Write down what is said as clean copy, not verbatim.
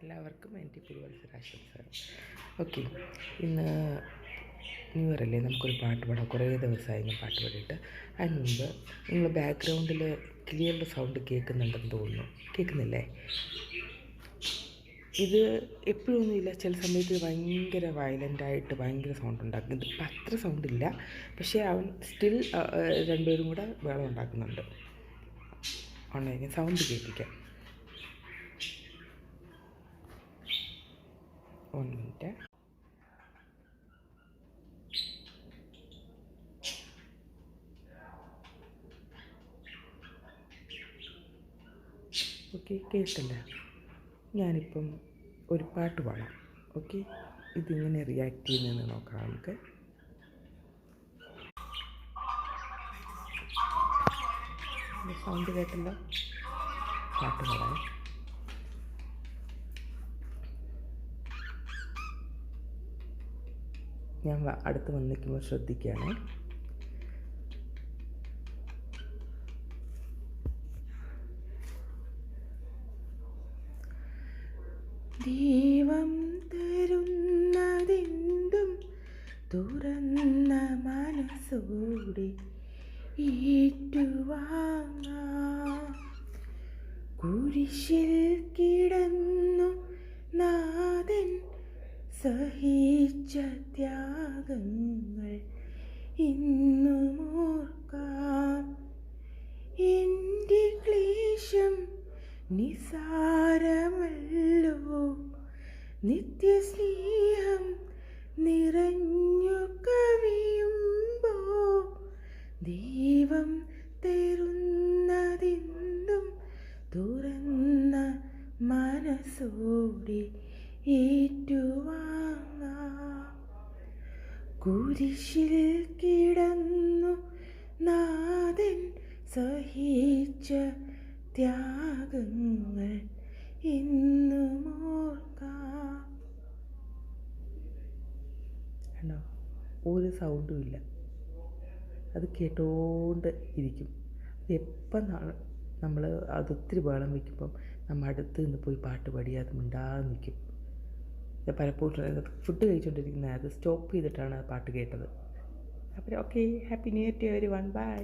എല്ലാവർക്കും എൻ്റെ പുതുവത്സരാശംസകൾ. ഓക്കെ, ഇന്ന് ന്യൂ ഇയർ അല്ലേ, നമുക്കൊരു പാട്ട് പാടാം. കുറേ ദിവസമായി ഞാൻ പാട്ട് പാടിയിട്ട്. അതിന് മുമ്പ് നിങ്ങൾ ബാക്ക്ഗ്രൗണ്ടിൽ ക്ലിയറുടെ സൗണ്ട് കേൾക്കുന്നുണ്ടെന്ന് തോന്നുന്നു. കേൾക്കുന്നില്ലേ? ഇത് എപ്പോഴൊന്നുമില്ല, ചില സമയത്ത് ഭയങ്കര വയലൻ്റായിട്ട് ഭയങ്കര സൗണ്ട് ഉണ്ടാക്കും. ഇതിപ്പോൾ അത്ര സൗണ്ടില്ല, പക്ഷേ അവൻ സ്റ്റിൽ രണ്ടുപേരും കൂടെ വേളം ഉണ്ടാക്കുന്നുണ്ട്. ഓൺലൈനിൽ സൗണ്ട് കേൾപ്പിക്കാം. 1 മിനിറ്റ്. ഓക്കെ, കേട്ടല്ലേ? ഞാനിപ്പം ഒരു പാട്ട് പാടാം. ഓക്കെ, ഇതിങ്ങനെ റിയാക്ട് ചെയ്യുന്നതെന്ന് നോക്കാം നമുക്ക്. സൗണ്ട് കേട്ടല്ലോ? പാട്ട് പാടാം. ഞാൻ അടുത്ത് വന്ന് നിൽക്കുമ്പോൾ ശ്രദ്ധിക്കുകയാണേ. ദൈവം തരുന്നതെന്തും തുറന്ന മനസ്സോടെ ഏറ്റുവാങ്ങാം. കുരിശിൽ കിടന്നു നാഥൻ സഹിച്ച ത്യാഗങ്ങൾ ഇന്നും ഓർക്കാം. എൻ്റെ ക്ലേശം നിസാരമല്ലോ, നിത്യസ്നേഹം നിറഞ്ഞു കവിയുമ്പോ. ദൈവം തരുന്നതെന്തും തുറന്ന മനസ്സോടെ ഏറ്റുവാങ്ങാം. കുരിശിൽ കിടന്നു നാഥൻ സഹിച്ച ത്യാഗങ്ങൾ എന്നും ഓർക്കാം. കണ്ടോ? ഒരു സൗണ്ടും ഇല്ല, അത് കേട്ടോണ്ട് ഇരിക്കും. എപ്പം നമ്മൾ അതൊത്തിരി ബഹളം വയ്ക്കുമ്പം നമ്മൾ അടുത്ത് നിന്ന് പോയി പാട്ട് പാടി അത് മിണ്ടാതെ നിൽക്കും. പലപ്പോഴും ഫുഡ് കഴിച്ചുകൊണ്ടിരിക്കുന്ന അത് സ്റ്റോപ്പ് ചെയ്തിട്ടാണ് പാട്ട് കേട്ടത്. അപ്പോൾ okay, happy new year to everyone. By.